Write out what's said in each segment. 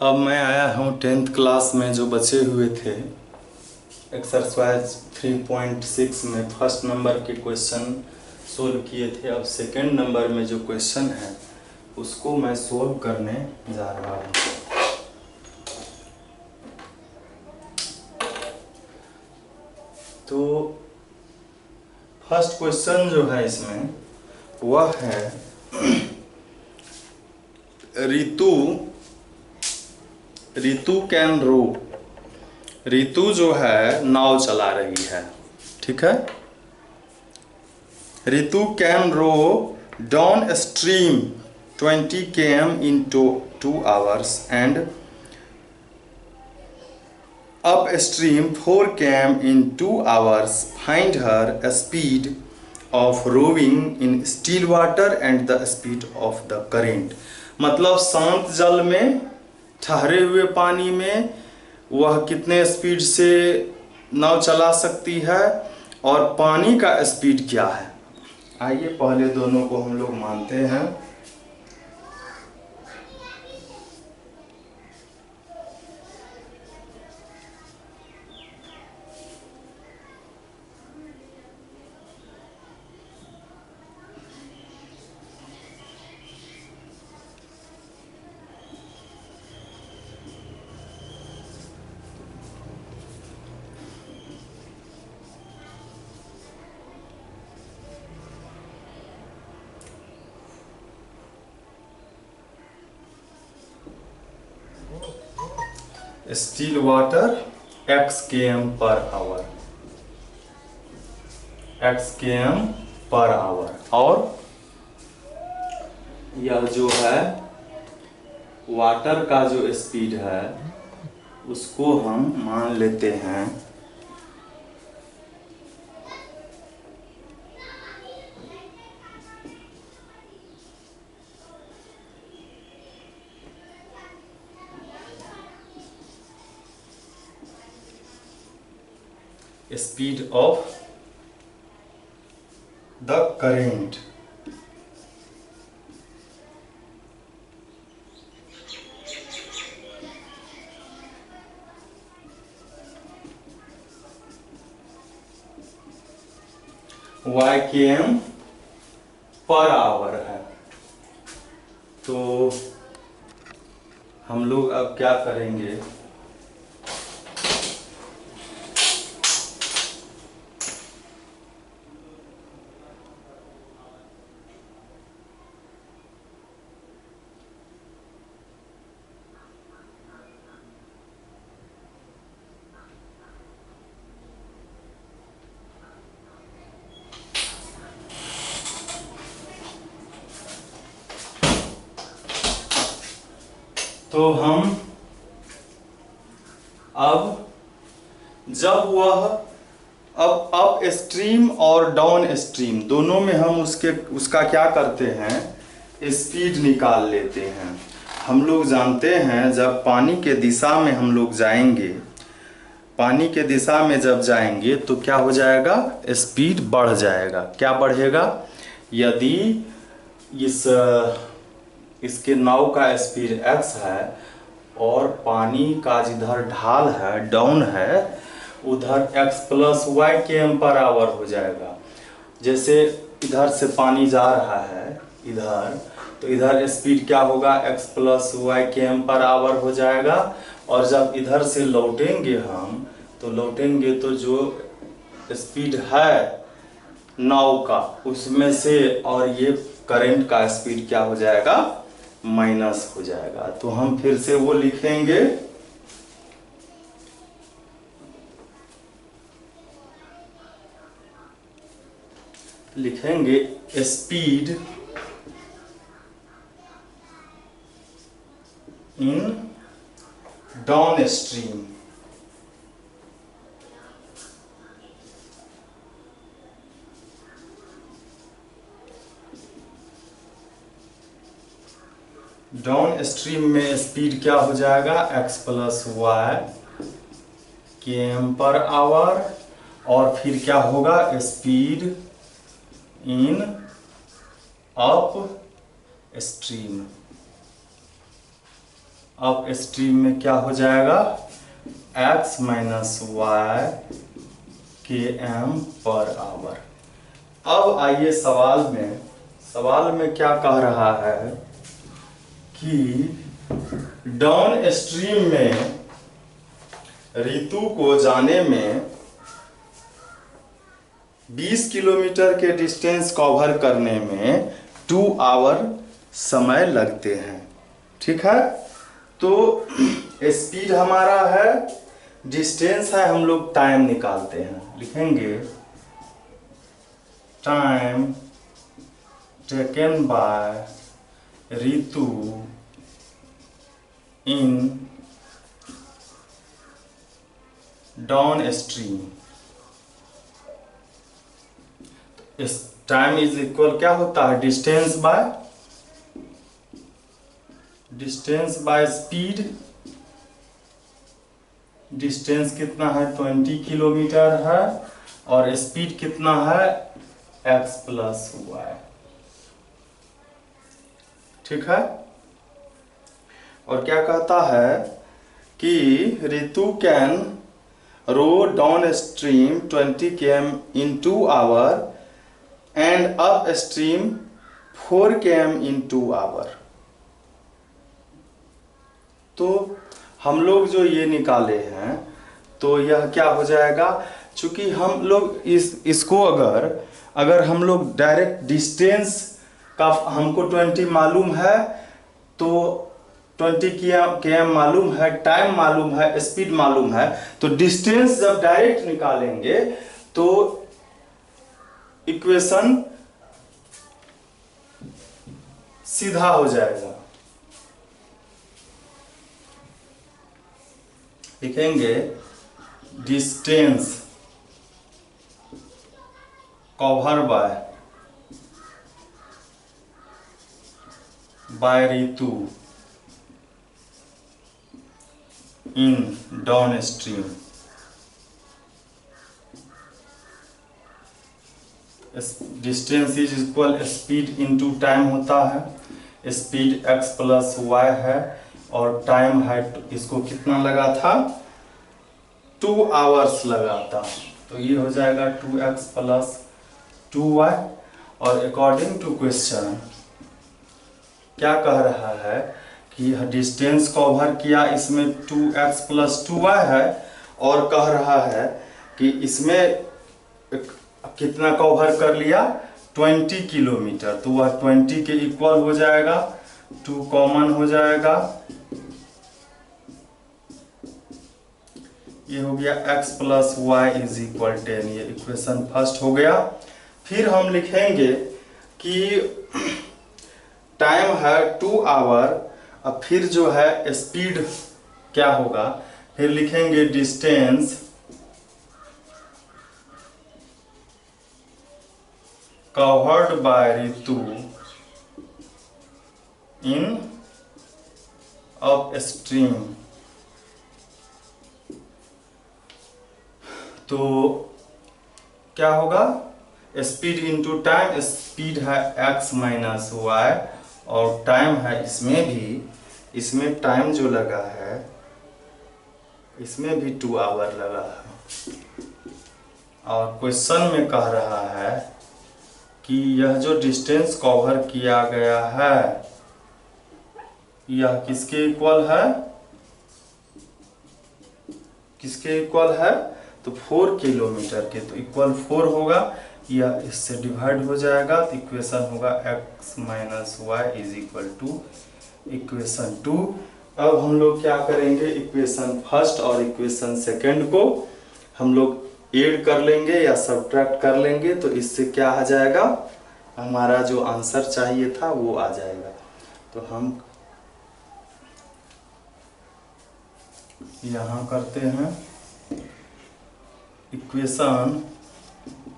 अब मैं आया हूँ 10th क्लास में जो बचे हुए थे एक्सरसाइज 3.6 में फर्स्ट नंबर के क्वेश्चन सोल्व किए थे। अब सेकंड नंबर में जो क्वेश्चन है उसको मैं सोल्व करने जा रहा हूँ। तो फर्स्ट क्वेश्चन जो है इसमें वह है रितु कैन रो। रितु जो है नाव चला रही है, ठीक है। Ritu can row down stream 20 km in 2 hours and up stream 4 km in 2 hours. Find her speed of rowing in still water and the speed of the current। मतलब शांत जल में, ठहरे हुए पानी में वह कितने स्पीड से नाव चला सकती है और पानी का स्पीड क्या है। आइए पहले दोनों को हम लोग मानते हैं। Still water x km per our, x km per hour. और यह जो है वाटर का जो स्पीड है उसको हम मान लेते हैं speed of the current. y km per our है। तो हम लोग अब क्या करेंगे, तो हम अब जब वह अब अप स्ट्रीम और डाउन स्ट्रीम दोनों में हम उसका क्या करते हैं, स्पीड निकाल लेते हैं। हम लोग जानते हैं जब पानी के दिशा में हम लोग जाएंगे, पानी के दिशा में जब जाएंगे तो क्या हो जाएगा, स्पीड बढ़ जाएगा। क्या बढ़ेगा, यदि इसके नाव का स्पीड x है और पानी का जिधर ढाल है डाउन है उधर x + y km per our हो जाएगा। जैसे इधर से पानी जा रहा है इधर, तो इधर स्पीड क्या होगा, x + y km per our हो जाएगा। और जब इधर से लौटेंगे हम तो जो स्पीड है नाव का उसमें से और ये करंट का स्पीड क्या हो जाएगा, माइनस हो जाएगा। तो हम फिर से वो लिखेंगे, speed in downstream. Downstream में स्पीड क्या हो जाएगा, x + y km per hour. और फिर क्या होगा, speed in upstream. Upstream में क्या हो जाएगा, x minus y km per hour. अब आइए सवाल में क्या कह रहा है कि डाउन स्ट्रीम में ऋतु को जाने में 20 किलोमीटर के डिस्टेंस कवर करने में 2 आवर समय लगते हैं। ठीक है, तो स्पीड हमारा है, डिस्टेंस है, हम लोग टाइम निकालते हैं। लिखेंगे time taken by Ritu in down stream. इस टाइम इज इक्वल क्या होता है, डिस्टेंस बाय स्पीड। डिस्टेंस कितना है, 20 किलोमीटर है, और स्पीड कितना है, x प्लस वाई। ठीक है, और क्या कहता है कि Ritu can row down stream 20 km in 2 hour and up stream 4 km in 2 hour। तो हम लोग जो ये निकाले हैं, तो यह क्या हो जाएगा, चूंकि हम लोग इसको अगर हम लोग डायरेक्ट डिस्टेंस का हमको 20 मालूम है, तो 20 km मालूम है, टाइम मालूम है, स्पीड मालूम है, तो डिस्टेंस जब डायरेक्ट निकालेंगे तो इक्वेशन सीधा हो जाएगा। लिखेंगे distance cover by Ritu in down stream. Distance is equal speed into time होता है। स्पीड x प्लस वाई है और टाइम है, इसको कितना लगा था, 2 आवर्स लगा था, तो ये हो जाएगा 2x प्लस 2y। और अकॉर्डिंग टू क्वेश्चन क्या कह रहा है कि डिस्टेंस कवर किया, इसमें 2x प्लस 2y है, और कह रहा है कि इसमें कितना कवर कर लिया, 20 किलोमीटर, तो वह 20 के इक्वल हो जाएगा, 2 कॉमन हो जाएगा, ये हो गया x plus y is equal 10। ये इक्वेशन फर्स्ट हो गया। फिर हम लिखेंगे कि टाइम है 2 आवर, अब फिर जो है स्पीड क्या होगा, फिर लिखेंगे distance covered by Ritu in up stream. तो क्या होगा, स्पीड इनटू टाइम, स्पीड है x माइनस वाई, और टाइम है इसमें टाइम जो लगा है, इसमें भी 2 आवर लगा है। और क्वेश्चन में कह रहा है कि यह जो डिस्टेंस कवर किया गया है, यह किसके इक्वल है, किसके इक्वल है, तो 4 किलोमीटर के, तो इक्वल 4 होगा, यह इससे डिवाइड हो जाएगा, तो इक्वेशन होगा x minus y is equal to equation 2। अब हम लोग क्या करेंगे, इक्वेशन फर्स्ट और इक्वेशन सेकंड को हम लोग ऐड कर लेंगे या सब्ट्रैक्ट कर लेंगे, तो इससे क्या आ जाएगा, हमारा जो आंसर चाहिए था वो आ जाएगा। तो हम यहाँ करते हैं इक्वेशन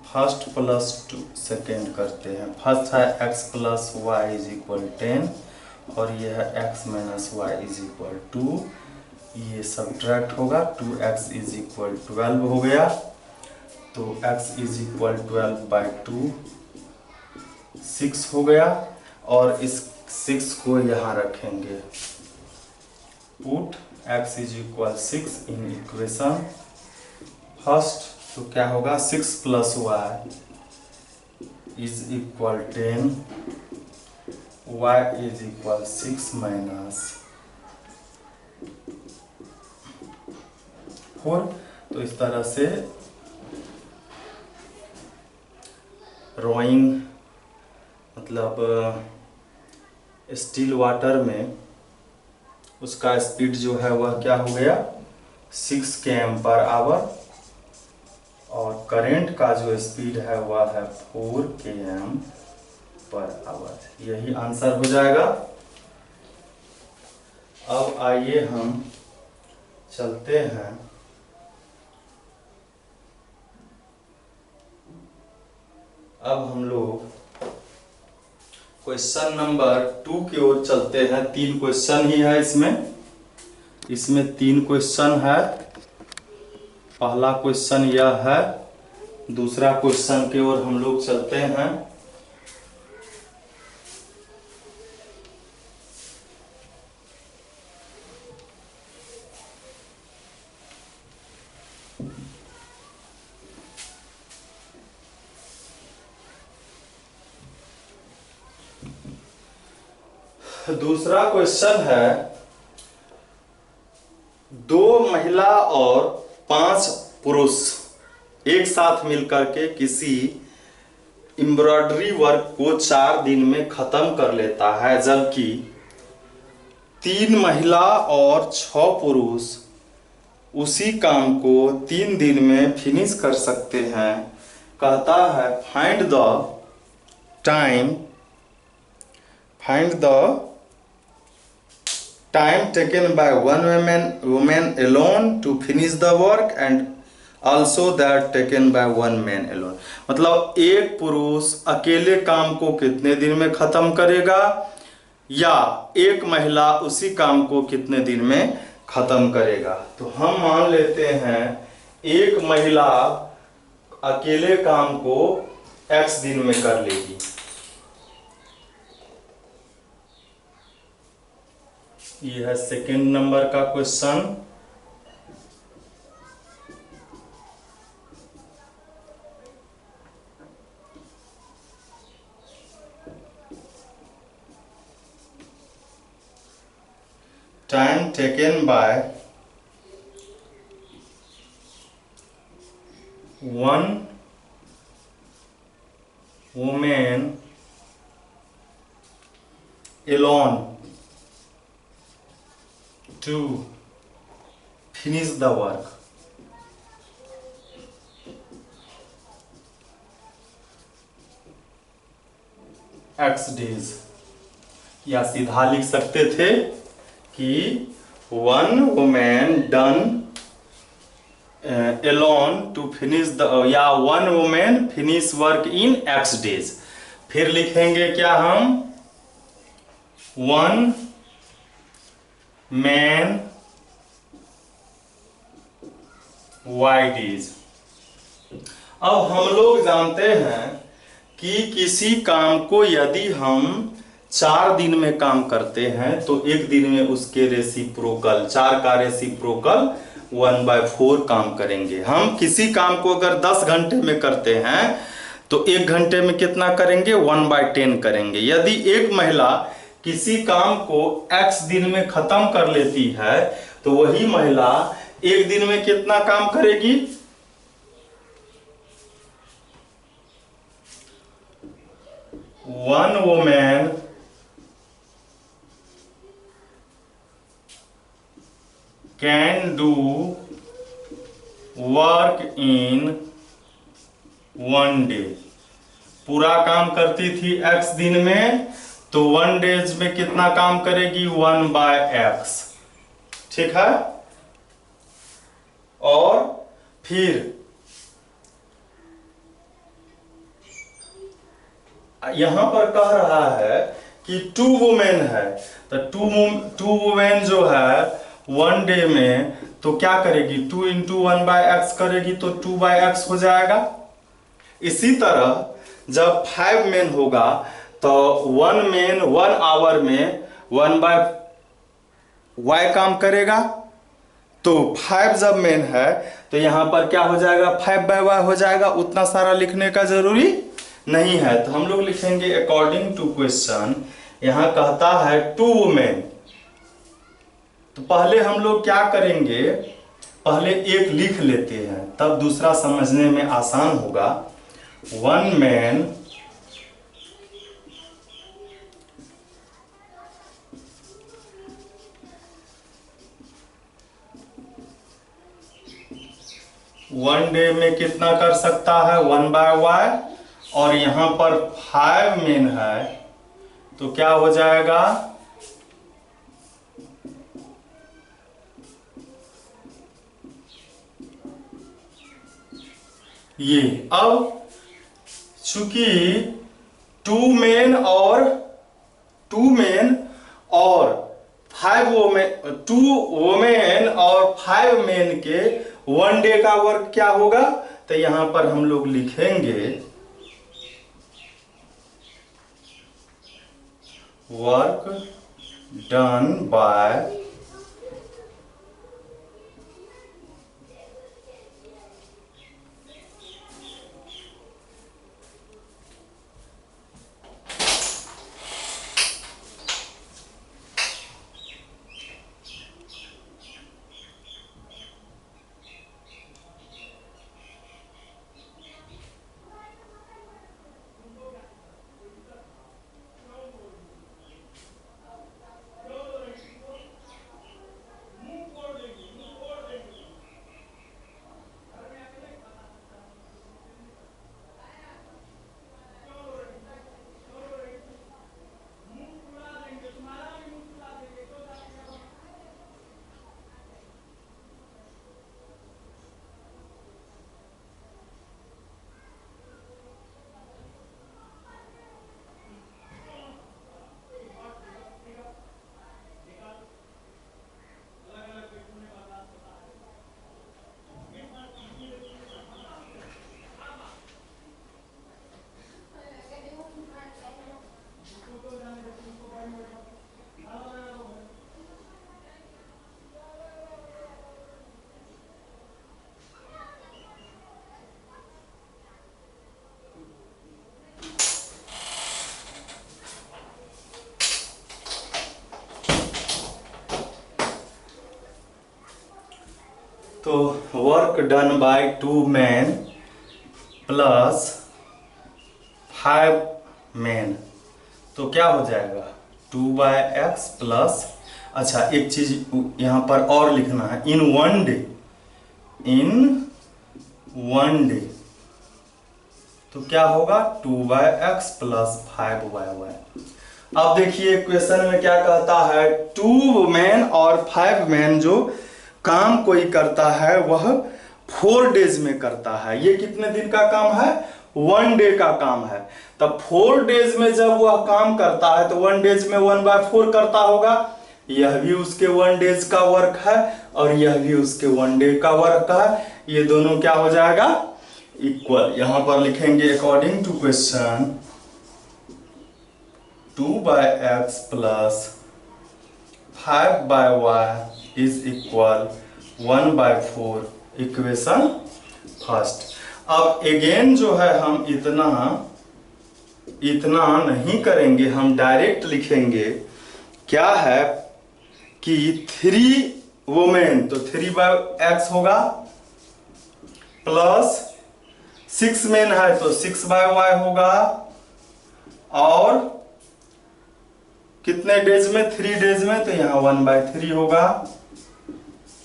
फर्स्ट प्लस 2 सेकेंड करते हैं। फर्स्ट है x plus y is equal 10, और ये है x minus y is equal 2, ये सब्ट्रैक्ट होगा, 2x इज इक्वल 12 हो गया, तो x इज इक्वल 12 बाई 2 6 हो गया, और इस 6 को यहाँ रखेंगे, put x is equal 6 in equation first, तो क्या होगा 6 plus y is equal 10, y is equal 6 minus 4। तो इस तरह से रोइंग मतलब स्टिल वाटर में उसका स्पीड जो है वह क्या हो गया 6 km/h और करंट का जो स्पीड है वह है 4 km/h। यही आंसर हो जाएगा। अब आइए हम चलते हैं अब हम लोग क्वेश्चन नंबर 2 की ओर चलते हैं। 3 क्वेश्चन ही है इसमें 3 क्वेश्चन है। पहला क्वेश्चन यह है, दूसरा क्वेश्चन की ओर हम लोग चलते हैं। दूसरा क्वेश्चन है, 2 महिला और 5 पुरुष एक साथ मिलकर के किसी एम्ब्रॉयडरी वर्क को 4 दिन में खत्म कर लेता है, जबकि 3 महिला और 6 पुरुष उसी काम को 3 दिन में फिनिश कर सकते हैं। कहता है find the time taken by one woman alone to finish the work and also that taken by one man alone। मतलब एक पुरुष अकेले काम को कितने दिन में खत्म करेगा या एक महिला उसी काम को कितने दिन में खत्म करेगा। तो हम मान लेते हैं एक महिला अकेले काम को x दिन में कर लेगी। यह है सेकंड नंबर का question. Time taken by one woman alone to finish the work। X days, या सीधा लिख सकते थे कि one woman done alone to finish the या one woman finish work in X days। फिर लिखेंगे क्या हम one man y days। अब हम लोग जानते हैं कि किसी काम को यदि हम 4 दिन में काम करते हैं तो एक दिन में उसके रेसिप्रोकल 4 का रेसिप्रोकल 1/4 काम करेंगे। हम किसी काम को अगर 10 घंटे में करते हैं तो 1 घंटे में कितना करेंगे 1/10 करेंगे। यदि एक महिला किसी काम को x दिन में खत्म कर लेती है तो वही महिला एक दिन में कितना काम करेगी one woman can do work in 1 day। पूरा काम करती थी x दिन में तो 1 डेज में कितना काम करेगी 1/x। ठीक है। और फिर यहां पर कह रहा है कि 2 वुमेन है तो 2 वुमेन जो है 1 डे में तो क्या करेगी 2 × 1/x करेगी तो 2/x हो जाएगा। इसी तरह जब 5 मेन होगा तो 1 मेन 1 आवर में y काम करेगा, तो 5 जब मेन है तो यहां पर क्या हो जाएगा, 5/y हो जाएगा। उतना सारा लिखने का जरूरी नहीं है, तो हम लोग लिखेंगे अकॉर्डिंग टू क्वेश्चन। यहां कहता है 2 वुमेन, तो पहले हम लोग क्या करेंगे, पहले एक लिख लेते हैं, तब दूसरा समझने में आसान होगा। 1 मैन वन डे में कितना कर सकता है, 1/y, और यहां पर 5 मेन है तो क्या हो जाएगा, ये। अब चूंकि 2 मेन और 5 वोमेन, 2 वोमेन और 5 मेन के 1 डे का वर्क क्या होगा, तो यहां पर हम लोग लिखेंगे वर्क डन बाय तो work done by 2 man plus 5 man, तो क्या हो जाएगा 2/x प्लस, अच्छा एक चीज यहां पर और लिखना है, इन 1 डे, तो क्या होगा 2/x प्लस 5/y। अब देखिए क्वेश्चन में क्या कहता है, 2 मैन और 5 मैन जो काम कोई करता है वह 4 डेज में करता है। ये कितने दिन का काम है, 1 डे का काम है। तब 4 डेज में जब वह काम करता है तो 1 डेज में 1/4 करता होगा। यह भी उसके 1 डेज का वर्क है और यह भी उसके 1 डे का वर्क है। ये दोनों क्या हो जाएगा, इक्वल। यहां पर लिखेंगे according to question 2/x plus 5/y is equal 1/4, equation first. अब अगेन जो है हम इतना नहीं करेंगे, हम डायरेक्ट लिखेंगे क्या है कि 3 वुमेन, तो 3/x होगा प्लस 6 मेन है तो 6/y होगा, और कितने डेज में, 3 डेज में, तो यहां 1/3 होगा।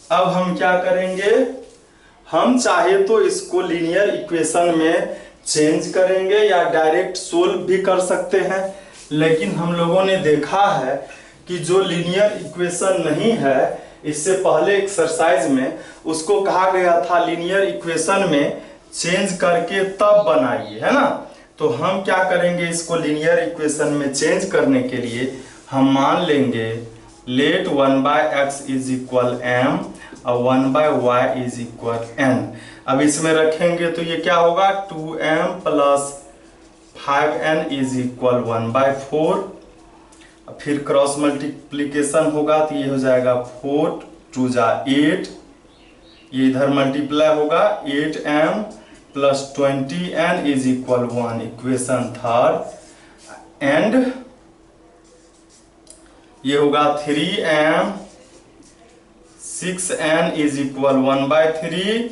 अब हम क्या करेंगे, हम चाहे तो इसको लीनियर इक्वेशन में चेंज करेंगे या डायरेक्ट सोल्व भी कर सकते हैं, लेकिन हम लोगों ने देखा है कि जो लीनियर इक्वेशन नहीं है, इससे पहले एक्सरसाइज में उसको कहा गया था लीनियर इक्वेशन में चेंज करके तब बनाइए, है ना। तो हम क्या करेंगे, इसको लीनियर इक्वेशन में चेंज करने के लिए हम मान लेंगे late 1/x is equal m और 1/y इज इक्वल n। अब इसमें रखेंगे तो ये क्या होगा, 2m plus 5n is equal 1/4। फिर क्रॉस मल्टीप्लीकेशन होगा तो ये हो जाएगा 4 2 जा 8, ये इधर मल्टीप्लाई होगा 8m plus 20n is equal 1, equation third. And ये होगा 3m 6n इज इक्वल 1/3,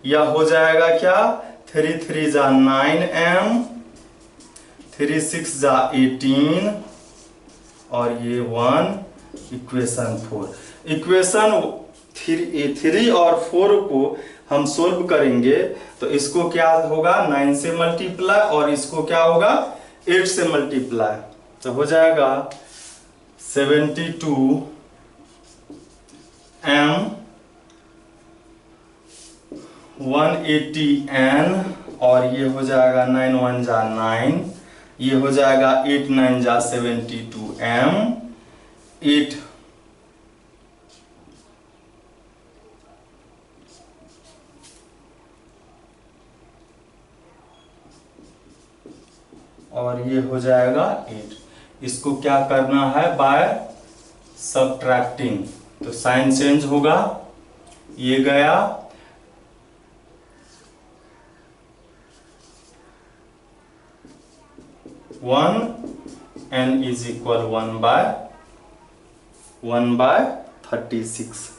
यह हो जाएगा क्या 3 3 जा 9m 3 6 जा 18 और ये 1, इक्वेशन 4। इक्वेशन 3 और 4 को हम सोल्व करेंगे तो इसको क्या होगा 9 से मल्टीप्लाई और इसको क्या होगा 8 से मल्टीप्लाई, तो हो जाएगा 72m 180n और ये हो जाएगा 9 1 जा 9, ये हो जाएगा 8 9 जा 72m 8 और ये हो जाएगा 8। इसको क्या करना है बाय सबट्रैक्टिंग, तो साइन चेंज होगा, ये गया 1 n इज इक्वल 1/36।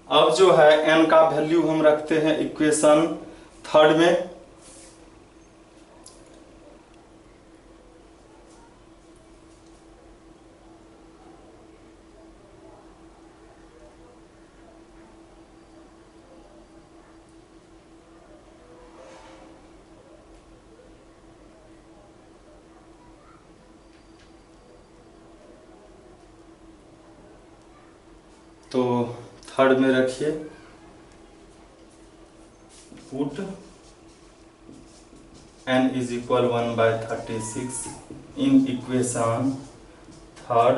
अब जो है n का वैल्यू हम रखते हैं इक्वेशन थर्ड में, तो थर्ड में रखिए put n is equal 1/36 in equation third,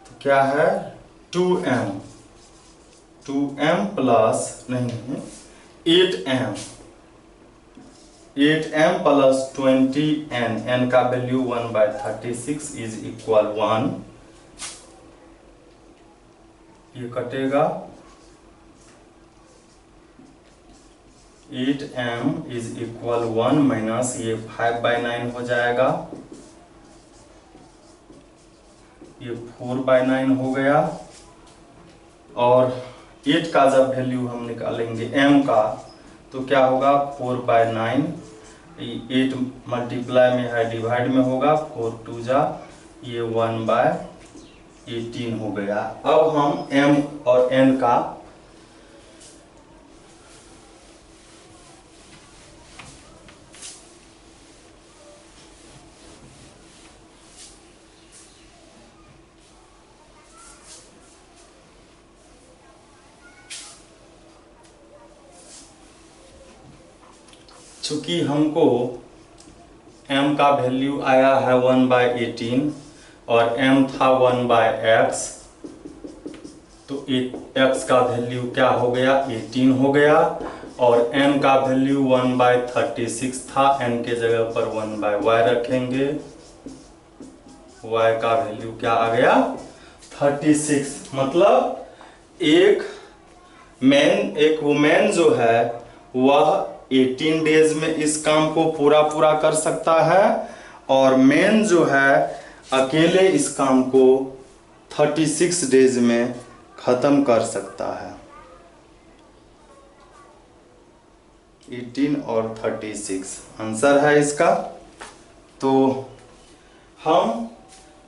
तो क्या है 2m प्लस नहीं 8m प्लस 20n, n का वैल्यू 1/36 इज इक्वल 1, ये कटेगा 8m इज इक्वल 1 माइनस ये 5/9 हो जाएगा, ये 4/9 हो गया, और 8 का जब वैल्यू हम निकालेंगे m का तो क्या होगा 4/9, 8 मल्टीप्लाई में है डिवाइड में होगा 4 2 जा ये 1/18 हो गया। अब हम m और n का चूंकि हमको m का वैल्यू आया है 1/18 और m था 1/x, तो x का वैल्यू क्या हो गया 18 हो गया, और n का वैल्यू 1/36 था, n के जगह पर 1/y रखेंगे, y का वैल्यू क्या आ गया 36। मतलब एक वुमेन जो है वह 18 डेज में इस काम को पूरा कर सकता है, और मेन जो है अकेले इस काम को 36 डेज में खत्म कर सकता है। 18 और 36 आंसर है इसका। तो हम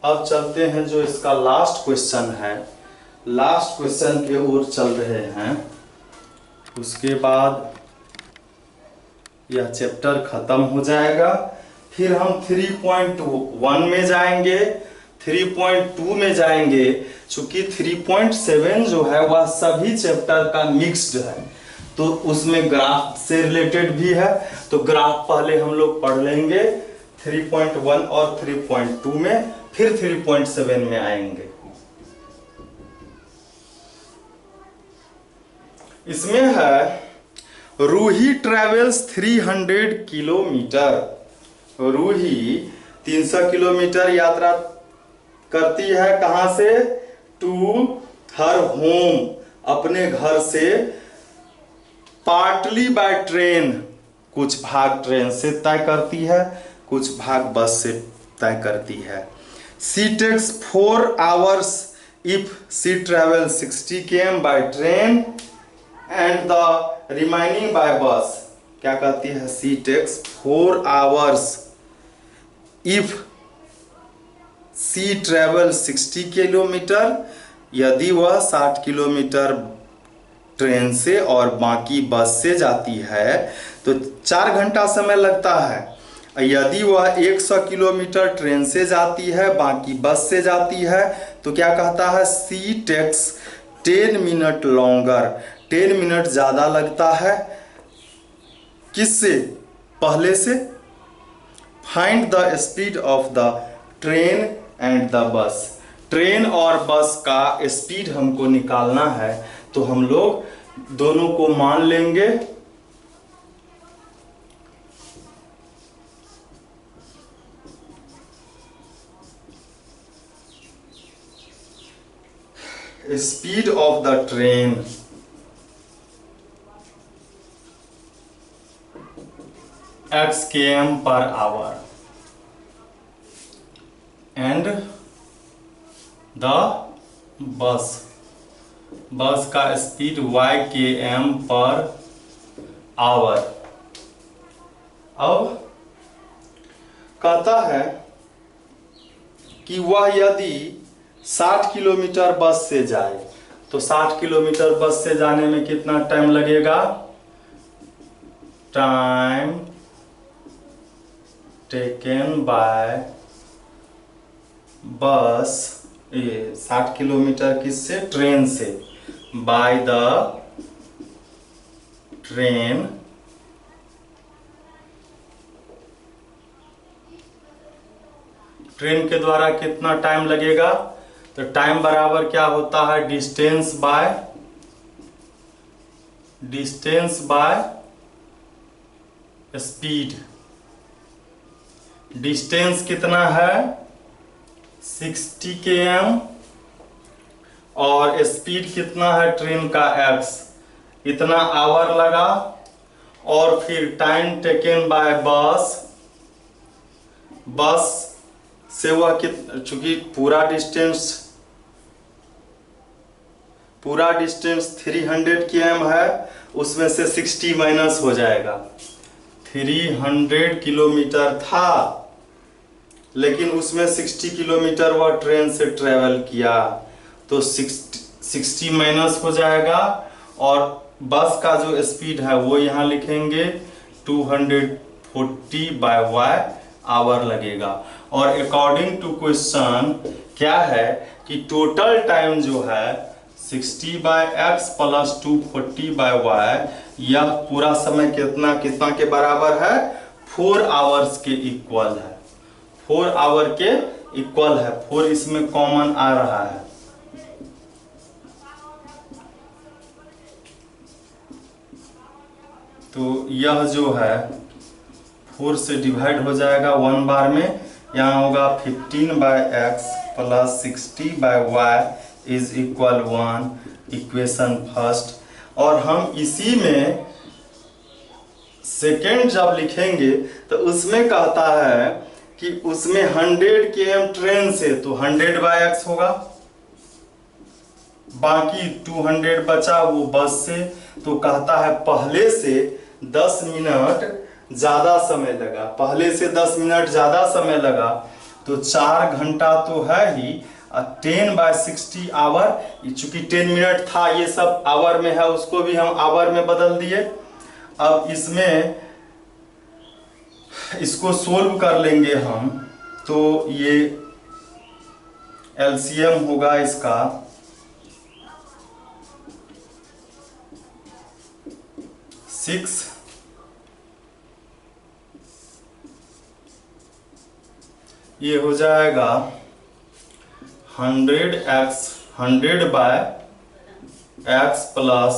अब चलते हैं जो इसका लास्ट क्वेश्चन है, लास्ट क्वेश्चन की ओर चल रहे हैं, उसके बाद यह चैप्टर खत्म हो जाएगा। फिर हम 3.1 में जाएंगे, 3.2 में जाएंगे। चूंकि 3.7 जो है वह सभी चैप्टर का मिक्स्ड है, तो उसमें ग्राफ से रिलेटेड भी है, तो ग्राफ पहले हम लोग पढ़ लेंगे 3.1 और 3.2 में, फिर 3.7 में आएंगे। इसमें है Ruhi travels 300 kilometre. Ruhi 300 kilometre यात्रा करती है कहां से? टू हर होम, अपने घर से, पार्टली बाय ट्रेन, कुछ भाग ट्रेन से तय करती है, कुछ भाग बस से तय करती है। She takes 4 hours if she travel 60 km by train and the remaining by bus. क्या कहती है? She takes 4 hours if she travel 60 kilometre, यदि वह 60 किलोमीटर ट्रेन से और बाकी बस से जाती है तो 4 घंटा समय लगता है। यदि वह 100 किलोमीटर ट्रेन से जाती है, बाकी बस से जाती है, तो क्या कहता है? सी टेक्स 10 मिनट लॉन्गर, 10 मिनट ज़्यादा लगता है। किससे? पहले से। Find the speed of the train and the बस। ट्रेन और बस का स्पीड हमको निकालना है, तो हम लोग दोनों को मान लेंगे। Speed of the train x km per hour and the bus का speed y km per hour. अब कहता है कि वह यदि 60 किलोमीटर बस से जाए तो 60 किलोमीटर बस से जाने में कितना टाइम लगेगा? टाइम टेकन बाय बस, ये 60 किलोमीटर किससे? ट्रेन से। बाय द ट्रेन ट्रेन के द्वारा कितना टाइम लगेगा? तो टाइम बराबर क्या होता है? Distance by speed. डिस्टेंस कितना है? 60 km और स्पीड कितना है ट्रेन का? x, इतना आवर लगा। और फिर टाइम टेकन बाय बस से वह चूंकि पूरा डिस्टेंस 300 km है, उसमें से 60 माइनस हो जाएगा। 300 किलोमीटर था, लेकिन उसमें 60 किलोमीटर वह ट्रेन से ट्रेवल किया, तो 60 माइनस हो जाएगा। और बस का जो स्पीड है वो यहाँ लिखेंगे 240 बाय y आवर लगेगा। और अकॉर्डिंग टू क्वेश्चन क्या है कि टोटल टाइम जो है 60 by x plus 240 by y, यह पूरा समय कितना के बराबर है? 4 आवर्स के इक्वल है। 4 आवर के इक्वल है। 4 इसमें कॉमन आ रहा है। तो यह जो है 4 से डिवाइड हो जाएगा 1 बार में। यहाँ होगा 15 by x plus 60 by y is equal 1, equation first. और हम इसी में सेकेंड जब लिखेंगे तो उसमें कहता है कि उसमें 100 km ट्रेन से, तो 100 बाय x होगा, बाकी 200 बचा वो बस से। तो कहता है पहले से 10 मिनट ज्यादा समय लगा, पहले से 10 मिनट ज्यादा समय लगा, तो 4 घंटा तो है ही। 10 बाय 60 आवर, चूंकि 10 मिनट था, ये सब आवर में है, उसको भी हम आवर में बदल दिए। अब इसको सोल्व कर लेंगे हम, तो ये एलसीएम होगा इसका 6, ये हो जाएगा 100 बाय x प्लस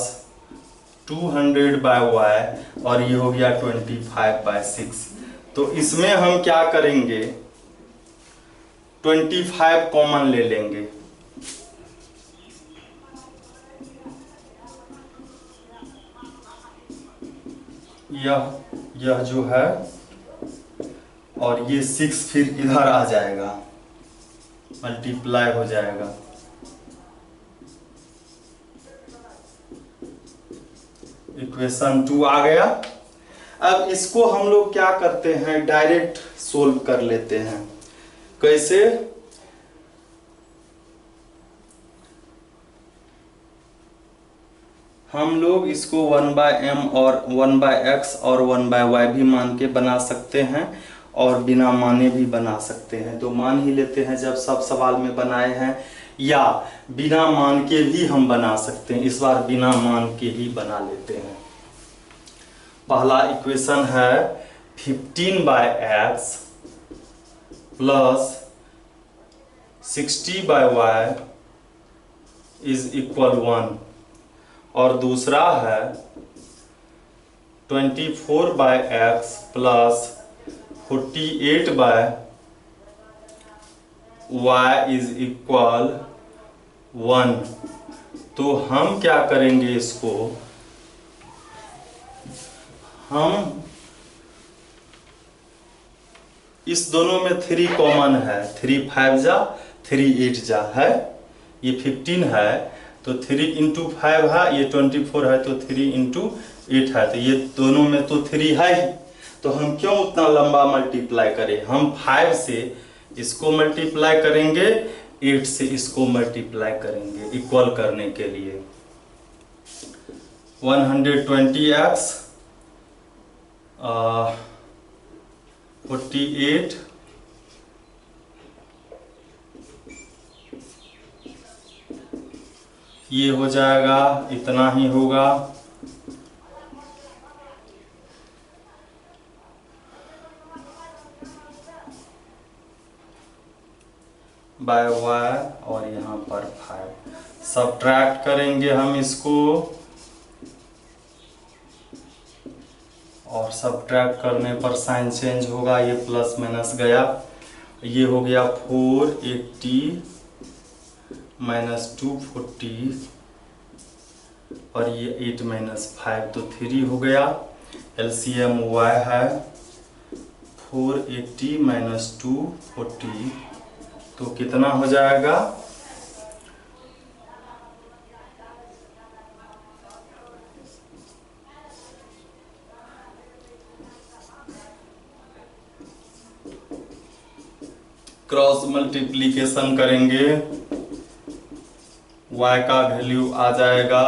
200/y और ये हो गया 25/6। तो इसमें हम क्या करेंगे, 25 कॉमन ले लेंगे। यह जो है, और ये 6 फिर इधर आ जाएगा, मल्टीप्लाई हो जाएगा। इक्वेशन 2 आ गया। अब इसको हम लोग क्या करते हैं, डायरेक्ट सोल्व कर लेते हैं। कैसे? हम लोग इसको 1/m और 1/x और 1/y भी मान के बना सकते हैं और बिना माने भी बना सकते हैं। तो मान ही लेते हैं जब सब सवाल में बनाए हैं, या बिना मान के भी हम बना सकते हैं। इस बार बिना मान के ही बना लेते हैं। पहला इक्वेशन है 15/x plus 60/y is equal 1, और दूसरा है 24/x plus 48/y is equal 1। तो हम क्या करेंगे, इसको हम इस दोनों में 3 कॉमन है, 3 5 जा 3 8 जा है। ये 15 है तो 3 × 5 है, ये 24 है तो 3 × 8 है। तो ये दोनों में तो 3 है ही, तो हम क्यों उतना लंबा मल्टीप्लाई करें। हम 5 से इसको मल्टीप्लाई करेंगे, 8 से इसको मल्टीप्लाई करेंगे इक्वल करने के लिए। 120x 48 ये हो जाएगा, इतना ही होगा। बाय वाई और यहाँ पर 5 सब्ट्रैक्ट करेंगे हम इसको, और सब्ट्रैक्ट करने पर साइन चेंज होगा, ये प्लस माइनस गया। ये हो गया 480 - 240 और ये 8 - 5 तो 3 हो गया। एलसीएम y है 480 - 240 तो कितना हो जाएगा, क्रॉस मल्टीप्लीकेशन करेंगे, y का वैल्यू आ जाएगा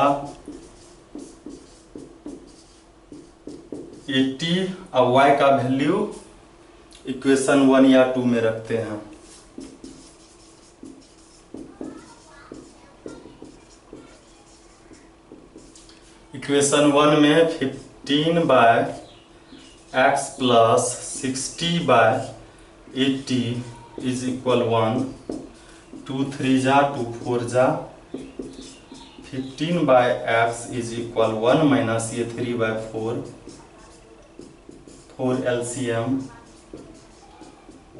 80। अब y का वैल्यू इक्वेशन 1 या 2 में रखते हैं। इक्वेशन 1 में 15/x प्लस 60/80 इज इक्वल 1। 2 3 जा 2 4 जा 15/x इज इक्वल 1 माइनस ये 3/4 4 LCM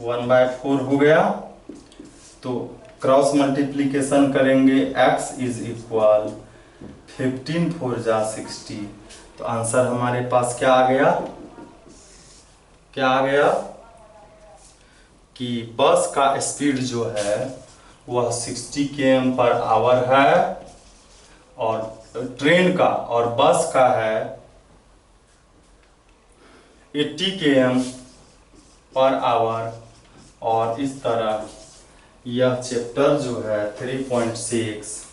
1/4 हो गया। तो क्रॉस मल्टीप्लीकेशन करेंगे, x इज इक्वल 15 4 जा 60। तो आंसर हमारे पास क्या आ गया, कि बस का स्पीड जो है वह 60 km/h है, और ट्रेन का और बस का है 80 km/h। और इस तरह यह चैप्टर जो है 3.6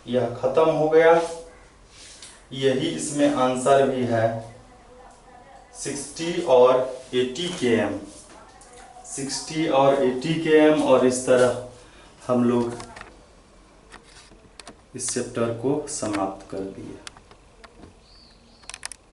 यह खत्म हो गया। यही इसमें आंसर भी है 60 और 80 km, 60 और 80 km। और इस तरह हम लोग इस चैप्टर को समाप्त कर दिए।